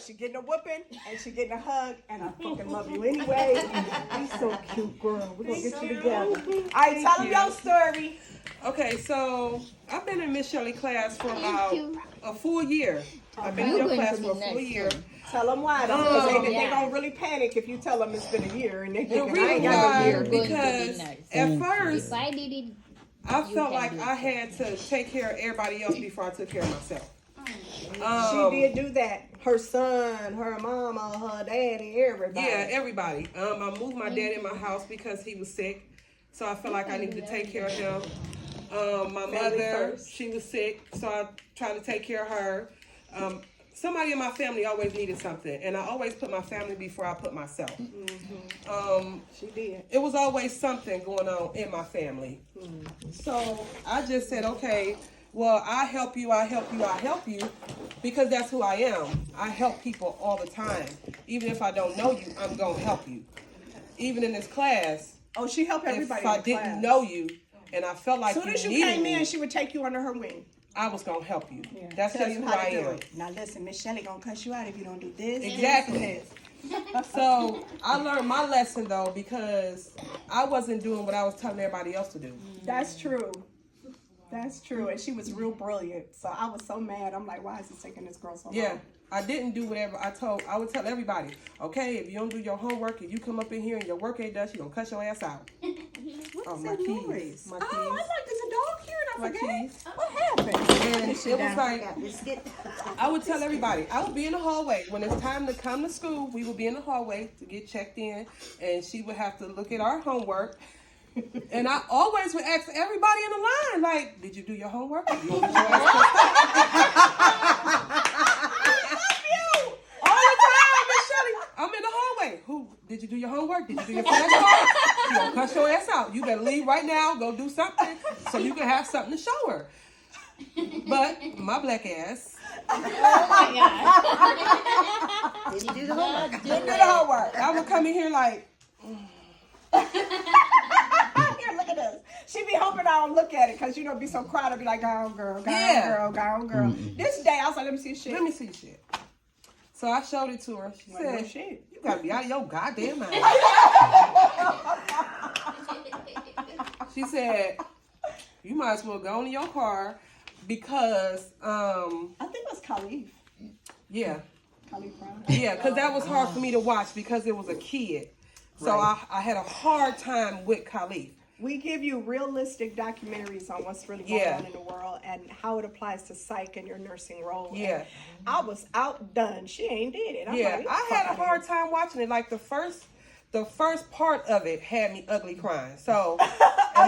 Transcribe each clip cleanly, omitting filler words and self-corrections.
She getting a whooping and she getting a hug, and I fucking love you anyway. You're so cute, girl. We're gonna get you together. All right, tell them your story. Okay, so I've been in Miss Shelley class for about a full year. I've been in your class for a full year. Tell them why, though, because they don't really panic if you tell them it's been a year and they think I ain't got no year. Because at first, I felt like I had to take care of everybody else before I took care of myself. She did do that. Her son, her mama, her daddy, everybody. Yeah, everybody. I moved my dad in my house because he was sick, so I felt like I needed to take care of him. My mother, she was sick, so I tried to take care of her. Somebody in my family always needed something, and I always put my family before I put myself. She did. It was always something going on in my family. So I just said, okay, well, I help you, because that's who I am. I help people all the time. Even if I don't know you, I'm going to help you. Even in this class. Oh, she helped everybody if I didn't know you, and I felt like as soon as you came in, she would take you under her wing. I was going to help you. Yeah. That's just who I am. Now listen, Miss Shelley going to cuss you out if you don't do this. Exactly. So I learned my lesson, though, because I wasn't doing what I was telling everybody else to do. That's true. That's true. And she was real brilliant. So I was so mad. I'm like, why is it taking this girl so long? Yeah. I didn't do whatever I would tell everybody, okay, if you don't do your homework, if you come up in here and your work ain't done, she gonna cut your ass out. What's that noise? My keys. Oh, I thought there's a dog here and I forgot. Keys. What happened? And it was like, I would tell everybody, I would be in the hallway. When it's time to come to school, we would be in the hallway to get checked in, and she would have to look at our homework. And I always would ask everybody in the line, like, did you do your homework? Did you do your I'm in the hallway. Who did you do your homework? Did you do your flashcard? She gonna cut your ass out. You better leave right now. Go do something so you can have something to show her. But my black ass. Oh my God! Did you do the homework? Didn't do the homework. I would come in here like. Here, look at this. She be hoping I don't look at it because you know be so crowded. I'd be like, go on, girl, go on, girl, go on, girl. This day I was like, let me see shit. Let me see shit. So I showed it to her. She said, no shit. You gotta be out of your goddamn mind. She said, you might as well go in your car because I think it was Khalif. Yeah. Khalif Brown. Yeah, because that was hard for me to watch because it was a kid. So I had a hard time with Khalif. We give you realistic documentaries on what's really going on in the world and how it applies to psych and your nursing role. Yeah. And I was outdone. She ain't did it. I'm like, I had a hard time watching it. Like the first part of it had me ugly crying. So, and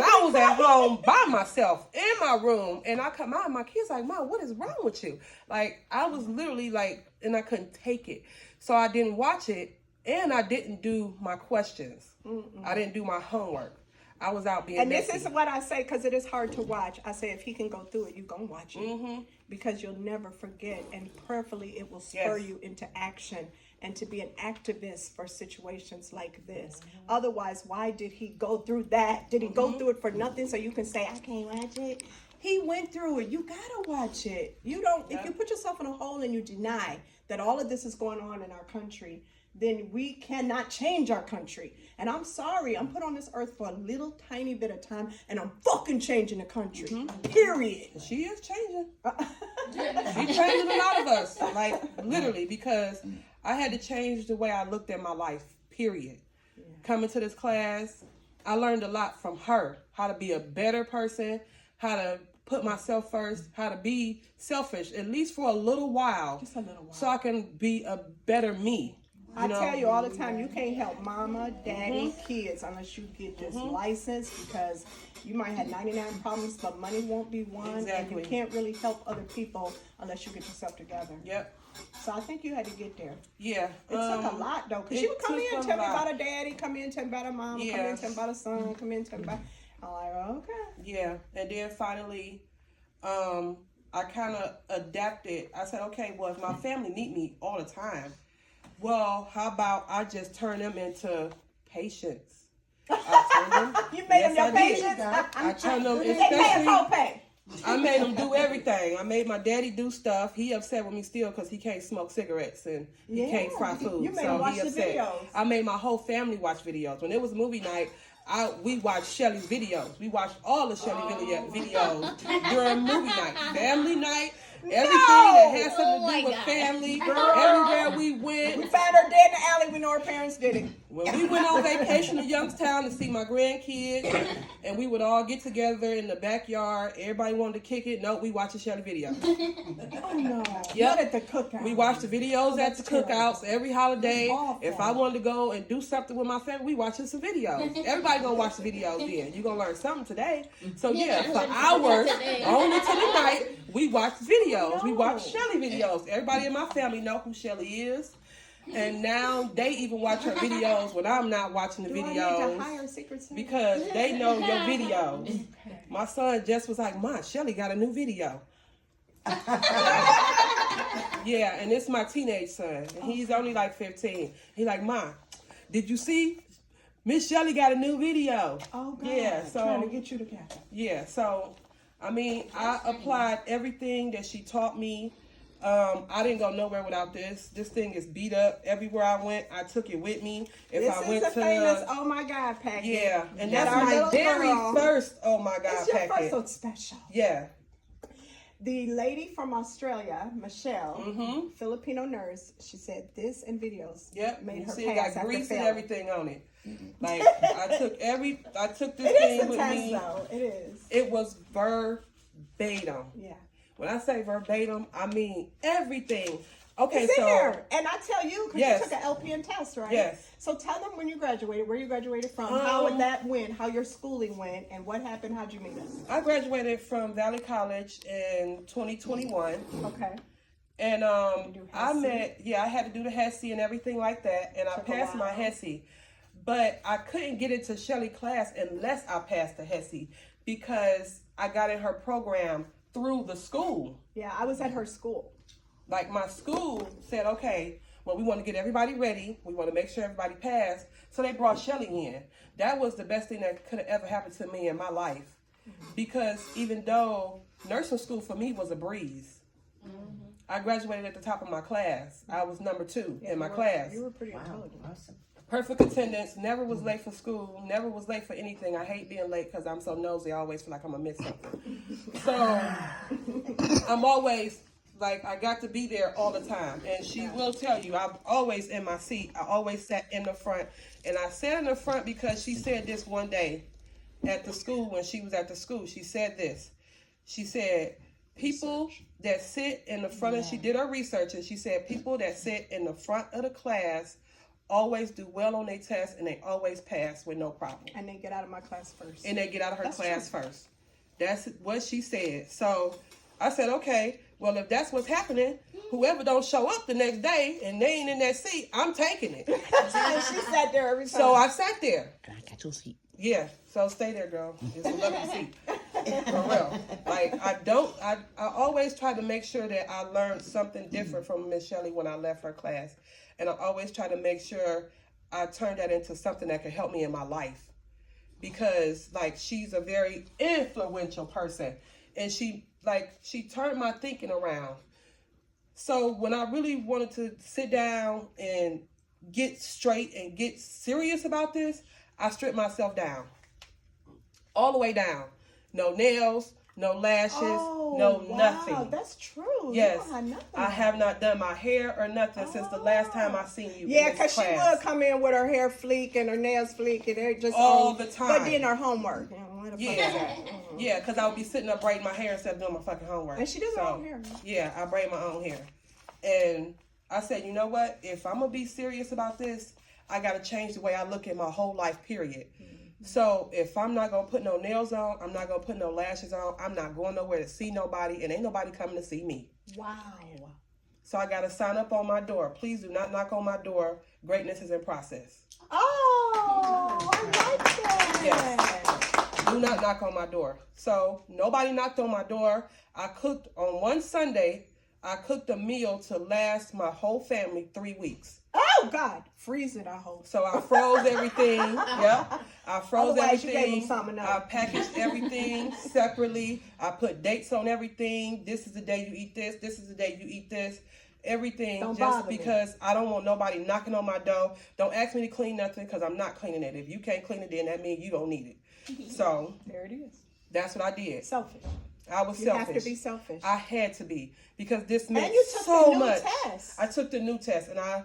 I was at home by myself in my room, and I come out, and my kids like, Mom, what is wrong with you? Like, I was literally like, and I couldn't take it. So I didn't watch it, and I didn't do my questions. I didn't do my homework. I was out being messy. This is what I say, because it is hard to watch. I say, if he can go through it, you gonna watch it. Because you'll never forget, and prayerfully it will spur you into action and to be an activist for situations like this. Otherwise, why did he go through that? Did he go through it for nothing so you can say, I can't watch it? He went through it. You gotta watch it. You don't, if you put yourself in a hole and you deny that all of this is going on in our country, then we cannot change our country. And I'm sorry, I'm put on this earth for a little tiny bit of time, and I'm fucking changing the country. Period. She is changing. She's changing a lot of us, like literally, because I had to change the way I looked at my life, period. Coming to this class, I learned a lot from her, how to be a better person, how to put myself first, how to be selfish, at least for a little while. Just a little while. So I can be a better me. I tell you all the time, you can't help mama, daddy, kids unless you get this license, because you might have 99 problems, but money won't be one. And you can't really help other people unless you get yourself together. Yep. So I think you had to get there. Yeah. It took a lot, though, because she would come in and tell me about her daddy, come in and tell me about her mom, come in and tell me about her son, come in and tell me about... I'm like, okay. Yeah, and then finally, I kind of adapted. I said, okay, well, if my family need me all the time, well, how about I just turn them into patients? You made them your patients? I turned them, They pay a copay. I made him do everything. I made my daddy do stuff. He upset with me still because he can't smoke cigarettes and he can't fry food. You made him watch the videos. I made my whole family watch videos. When it was movie night, we watched Shelly's videos. We watched all the Shelly videos during movie night. Family night. Everything that had something to do with family, everywhere we went. We found her dead in the alley. We know her parents did it. When we went on vacation to Youngstown to see my grandkids, and we would all get together in the backyard, everybody wanted to kick it. No, we watched the Shelly video. Oh no! Yep. Not at the cookout. We watched the videos at the cookouts every holiday. Awful. If I wanted to go and do something with my family, we watching some videos. Everybody gonna watch the videos then. You gonna learn something today. So yeah, for hours, only to the night, we watched videos. We watch Shelly videos. Everybody in my family know who Shelly is. And now they even watch her videos when I'm not watching the videos. Because they know your videos. Okay. My son just was like, "Ma, Shelly got a new video." Yeah, and it's my teenage son. And he's only like 15. He's like, "Ma, did you see? Miss Shelly got a new video." Oh, God. Yeah, so trying to get you together. Yeah, so I mean, I applied everything that she taught me. I didn't go nowhere without this. This thing is beat up. Everywhere I went, I took it with me. If this I went is a famous Oh My God packet. Yeah, and that's my very first Oh My God it's your packet. First, so special. Yeah. The lady from Australia, Michelle, Filipino nurse, she said this in videos. Yep. Made her see, pass it got grease and everything on it. Like I took this thing with me. Though. It is. It was verbatim. Yeah. When I say verbatim, I mean everything. Okay, it's so in there. And I tell you, because yes. you took an LPN test, right? Yes. So tell them when you graduated, where you graduated from, how that went, how your schooling went, and what happened. How'd you meet us? I graduated from Valley College in 2021. Okay. And I had to do the HESI and everything like that, and I passed my HESI. But I couldn't get into Shelly class unless I passed the HESI because I got in her program through the school. Yeah, I was at her school. Like my school said, okay, well, we want to get everybody ready. We want to make sure everybody passed. So they brought Shelly in. That was the best thing that could have ever happened to me in my life. Because even though nursing school for me was a breeze, I graduated at the top of my class. I was number 2 in my class. You were pretty intelligent. Awesome. Perfect attendance, never was late for school, never was late for anything. I hate being late because I'm so nosy. I always feel like I'm going to miss something. So I'm always, like, I got to be there all the time. And she will tell you, I'm always in my seat. I always sat in the front. And I sat in the front because she said this one day at the school, when she was at the school. She said this. She said, people that sit in the front, and she did her research, and she said, people that sit in the front of the class always do well on their tests, and they always pass with no problem. And they get out of my class first. And they get out of her class first. That's what she said. So I said, okay, well, if that's what's happening, whoever don't show up the next day and they ain't in that seat, I'm taking it. And she sat there every time. So I sat there. I got your seat. Yeah, so stay there, girl. It's a lovely seat. For real. Like, I always try to make sure that I learned something different from Miss Shelly when I left her class. And I always try to make sure I turn that into something that can help me in my life. Because, like, she's a very influential person. And she turned my thinking around. So when I really wanted to sit down and get straight and get serious about this, I stripped myself down. All the way down. No nails, no lashes, no nothing. That's true. Yes. You don't have nothing. I have not done my hair or nothing since the last time I seen you. Yeah, because she would come in with her hair fleek and her nails fleek and they're just all the time. But then her homework. Yeah, because I would be sitting up braiding my hair instead of doing my fucking homework. And she does her own hair. Yeah, I braid my own hair. And I said, you know what? If I'm going to be serious about this, I got to change the way I look at my whole life, period. So if I'm not going to put no nails on, I'm not going to put no lashes on, I'm not going nowhere to see nobody, and ain't nobody coming to see me. Wow. So I got to sign up on my door. Please do not knock on my door. Greatness is in process. Oh, I like that. Yes. Do not knock on my door. So nobody knocked on my door. I cooked on one Sunday. I cooked a meal to last my whole family 3 weeks. Oh, Oh God, freeze it, I hope. So I froze everything. Yep. I froze Otherwise, you everything. gave 'em something else. I packaged everything separately. I put dates on everything. This is the day you eat this. This is the day you eat this. Everything. Don't just bother me. because I don't want nobody knocking on my door. Don't ask me to clean nothing because I'm not cleaning it. If you can't clean it, then that means you don't need it. So There it is. that's what I did. Selfish. I was You selfish. have to be selfish. I had to be because this meant And you took so the new much. test. I took the new test and I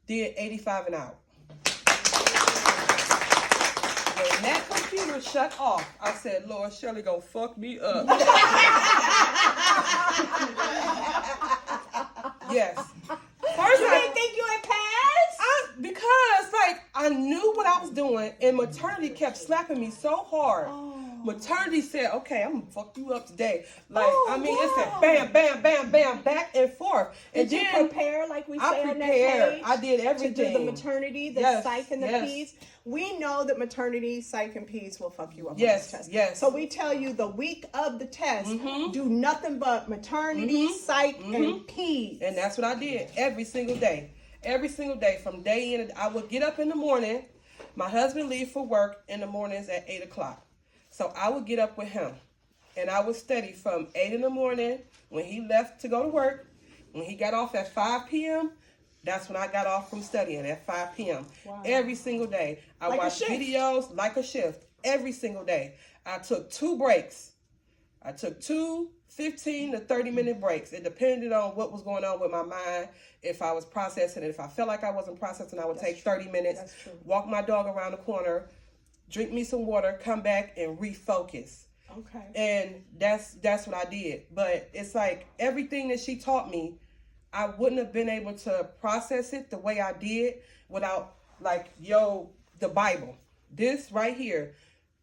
did 85 and out. When that computer shut off, I said, Lord, Shirley gonna fuck me up. Yes. First, You didn't think you had passed? because like I knew what I was doing, and maternity kept slapping me so hard. Oh. Maternity said, "Okay, I'm gonna fuck you up today." Like Oh, I mean, it wow. said bam, bam, bam, bam, back and forth. And Did you then prepare like we I say on that prepared. page? I did To everything. do the maternity, the Yes, psych, and the yes. peds. We know that maternity, psych, and peds will fuck you up Yes, on this test. yes. So we tell you the week of the test, do nothing but maternity, psych, and peds. And that's what I did every single day. Every single day from day in. I would get up in the morning. My husband leave for work in the mornings at 8 o'clock. So I would get up with him. And I would study from 8 in the morning when he left to go to work. When he got off at 5 p.m., that's when I got off from studying at 5 p.m. Wow. Every single day. I Like a watched shift. videos like a shift every single day. I took 2 breaks. I took 2 15 to 30-minute breaks. It depended on what was going on with my mind. If I was processing it, if I felt like I wasn't processing, I would take 30 minutes, That's true. walk my dog around the corner, drink me some water, come back and refocus. Okay. And that's what I did. But it's like everything that she taught me, I wouldn't have been able to process it the way I did without like the Bible. This right here,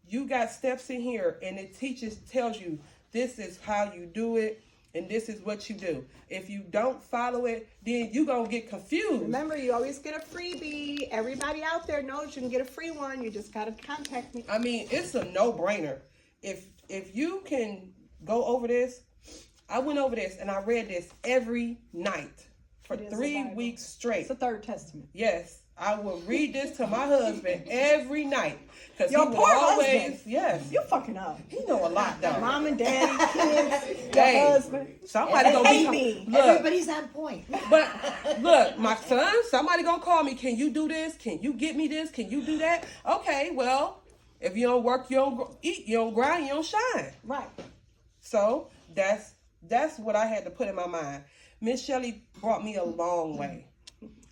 you got steps in here and it tells you this is how you do it and this is what you do. If you don't follow it, then you gonna get confused. Remember, you always get a freebie. Everybody out there knows you can get a free one. You just gotta contact me. I mean, it's a no-brainer. If you can go over this, I went over this and I read this every night for It is the 3 Bible. weeks straight. It's the Third Testament. Yes, I will read this to my husband every night. Cause Your he will poor always, husband. yes, You're fucking up. he know a lot though. Mom and daddy, kids, your Hey, husband. somebody and gonna be baby. look. Everybody's on point. But look, my son, somebody gonna call me. Can you do this? Can you get me this? Can you do that? Okay, well, if you don't work, you don't eat, you don't grind, you don't shine. Right. So that's what I had to put in my mind. Miss Shelley brought me a long way.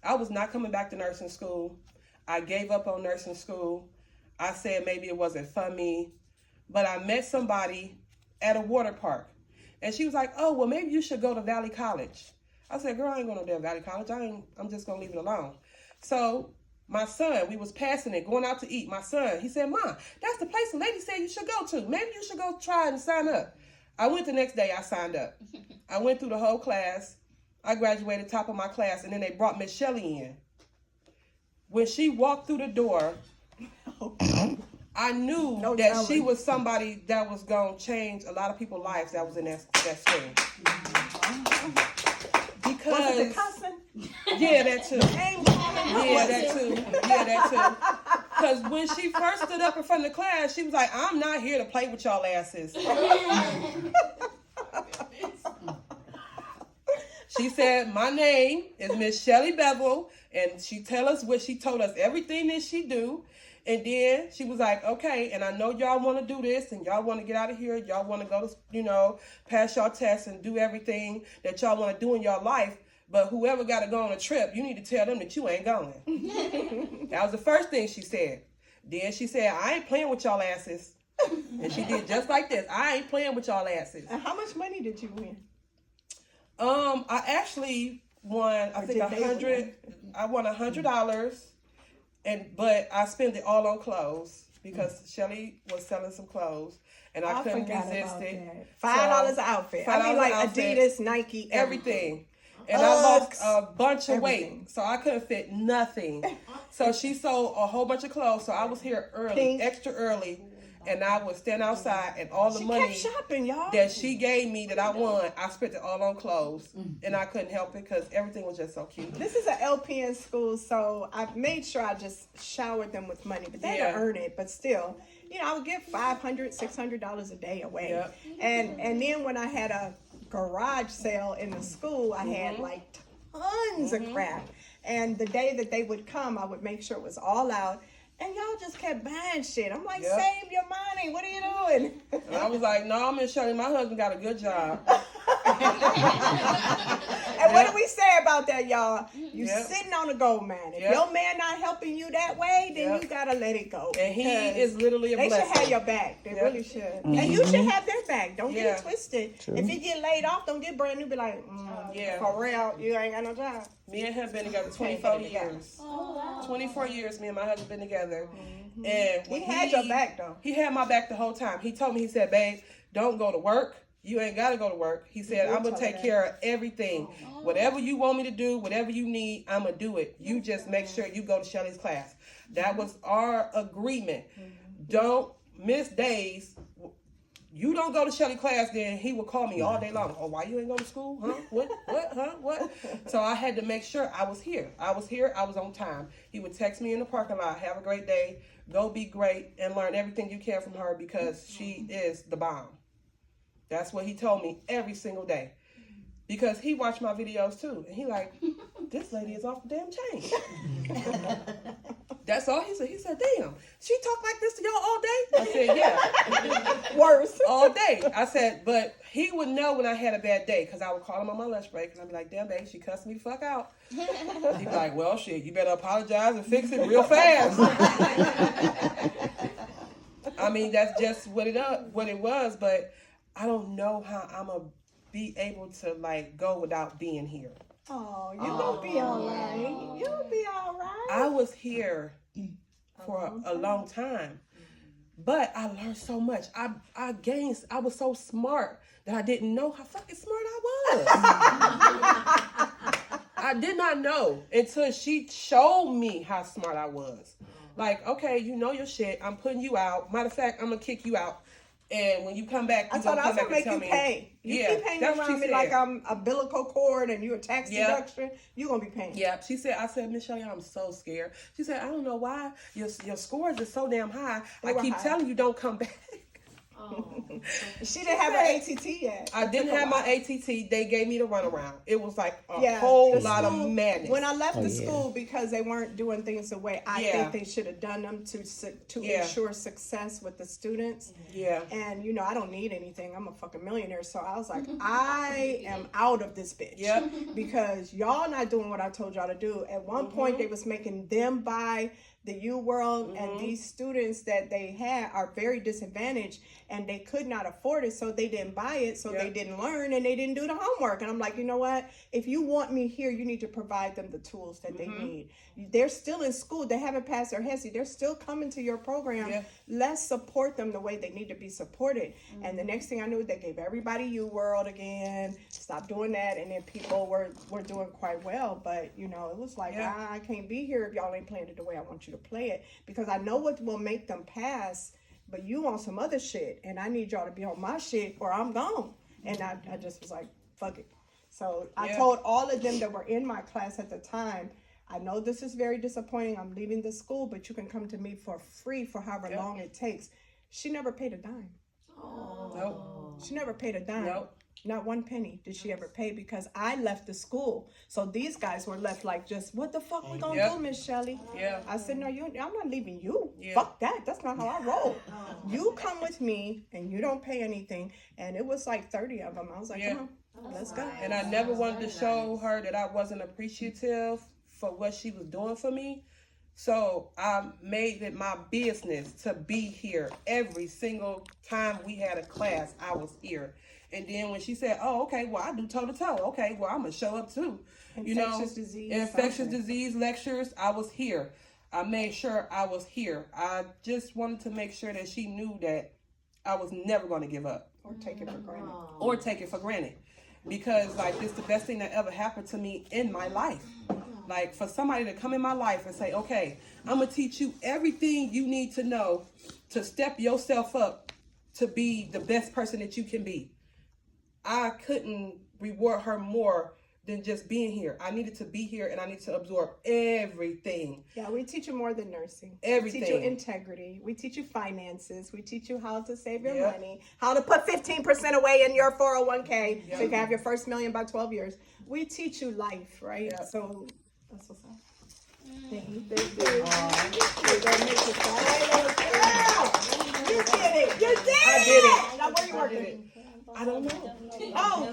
I was not coming back to nursing school. I gave up on nursing school. I said maybe it wasn't for me. But I met somebody at a water park. And she was like, oh, well, maybe you should go to Valley College. I said, girl, I ain't going to Valley College. I'm just going to leave it alone. So my son, we was passing it, going out to eat. My son, he said, Mom, that's the place the lady said you should go to. Maybe you should go try and sign up. I went the next day, I signed up. I went through the whole class. I graduated top of my class, and then they brought Miss Shelley in. When she walked through the door, I knew that she was somebody that was going to change a lot of people's lives that was in that school. Because, Was it the cussing? yeah, that too. Yeah, Yeah, that too. Yeah, that too. Because when she first stood up in front of the class, she was like, I'm not here to play with y'all asses. She said, my name is Miss Shelley Bevel, and she told us everything that she do. And then she was like, okay, and I know y'all want to do this, and y'all want to get out of here. Y'all want to go to, pass y'all tests and do everything that y'all want to do in your life. But whoever got to go on a trip, you need to tell them that you ain't going. That was the first thing she said. Then she said, I ain't playing with y'all asses. And she did just like this. I ain't playing with y'all asses. And how much money did you win? I actually won, I think $100. I won $100, but I spent it all on clothes because Shelley was selling some clothes, and I couldn't resist it. $5 an outfit. I mean, like outfit, Adidas, Nike, everything. And I lost a bunch of everything. weight, so I couldn't fit nothing. So she sold a whole bunch of clothes. So I was here early, extra early. and I would stand outside, and all the money kept shopping, y'all. that she gave me that I won, I spent it all on clothes, and I couldn't help it because everything was just so cute. This is an LPN school, so I made sure I just showered them with money, but they had to earn it. But still, you know, I would give $500, $600 a day away. Yep. And then when I had a garage sale in the school, I had like tons of crap. And the day that they would come, I would make sure it was all out. And y'all just kept buying shit. I'm like, save your money. What are you doing? And I was like, no, I'm Miss Shirley. My husband got a good job. And what do we say about that, y'all? You sitting on a gold mine. If your man not helping you that way, then you gotta let it go. And he is literally a blessing. They should have your back. They really should. And you should have their back. Don't get it twisted. True. If you get laid off, don't get brand new. Be like, for real, you ain't got no job. Me and him been together 24 years. Oh, wow. 24 years me and my husband been together. And he had your back, though. He had my back the whole time. He told me, he said, babe, don't go to work. You ain't got to go to work. He said, I'm going to take care of everything. Whatever you want me to do, whatever you need, I'm going to do it. You just make sure you go to Shelly's class. That was our agreement. Don't miss days. You don't go to Shelly class, then he would call me all day long. Oh, why you ain't go to school? Huh? What? Huh? What? So I had to make sure I was here. I was on time. He would text me in the parking lot, have a great day, go be great, and learn everything you can from her because she is the bomb. That's what he told me every single day. Because he watched my videos too. And he like, this lady is off the damn chain. That's all he said. He said, damn, she talk like this to y'all all day? I said, yeah. Worse. All day. I said, but he would know when I had a bad day because I would call him on my lunch break and I'd be like, damn, babe, she cussed me the fuck out. He'd be like, well, shit, you better apologize and fix it real fast. I mean, that's just what it was, but I don't know how I'm going to be able to, like, go without being here. Oh, you're going to be all right. You'll be all right. I was here for a long time, but I learned so much. I was so smart that I didn't know how fucking smart I was. I did not know until she showed me how smart I was. Like, okay, you know your shit. I'm putting you out. Matter of fact, I'm going to kick you out. And when you come back, I told her I was gonna make you pay. You keep hanging around me like I'm a umbilical cord and you're a tax deduction. You're gonna be paying. Yeah, I said, Miss Shelley, I'm so scared. She said, I don't know why your scores are so damn high. I keep telling you don't come back. She didn't have her ATT yet. I didn't have my ATT. They gave me the runaround. It was like a whole lot of madness. When I left the school because they weren't doing things the way I think they should have done them to ensure success with the students. Yeah. And, you know, I don't need anything. I'm a fucking millionaire. So I was like, I am out of this bitch. Yep. Because y'all not doing what I told y'all to do. At one point, they was making them buy the U World, and these students that they had are very disadvantaged and they could not afford it, so they didn't buy it, so they didn't learn and they didn't do the homework. And I'm like, you know what? If you want me here, you need to provide them the tools that they need. They're still in school. They haven't passed their HESI. They're still coming to your program. Yeah. Let's support them the way they need to be supported. And the next thing I knew, they gave everybody U World again. Stop doing that. And then people were doing quite well. But, you know, it was like, I can't be here if y'all ain't playing it the way I want you to play it, because I know what will make them pass, but you on some other shit, and I need y'all to be on my shit or I'm gone. And I just was like, fuck it. So I told all of them that were in my class at the time, I know this is very disappointing. I'm leaving the school, but you can come to me for free for however long it takes. She never paid a dime. Nope. She never paid a dime. Nope. Not one penny did she ever pay, because I left the school. So these guys were left like, just, what the fuck we gonna do, Miss Shelley? Yeah. I said, no, I'm not leaving you. Fuck that. That's not how I roll. You come with me and you don't pay anything. And it was like 30 of them. I was like, come on, let's go. And I never wanted to show her that I wasn't appreciative for what she was doing for me. So I made it my business to be here every single time we had a class. I was here. And then when she said, oh, okay, well, I do toe-to-toe. Okay, well, I'm going to show up too. Infectious disease lectures, I was here. I made sure I was here. I just wanted to make sure that she knew that I was never going to give up. Or take it for granted. Or take it for granted. Because, like, this is the best thing that ever happened to me in my life. Like for somebody to come in my life and say, okay, I'm going to teach you everything you need to know to step yourself up to be the best person that you can be. I couldn't reward her more than just being here. I needed to be here and I need to absorb everything. Yeah, we teach you more than nursing. Everything. We teach you integrity. We teach you finances. We teach you how to save your money, how to put 15% away in your 401k so you can have your first $1 million by 12 years. We teach you life, right? Yep. So that's what's up. Thank you. You're gonna make the final girl. You did it. You did it. I did it. Now where you working? I don't know. Oh,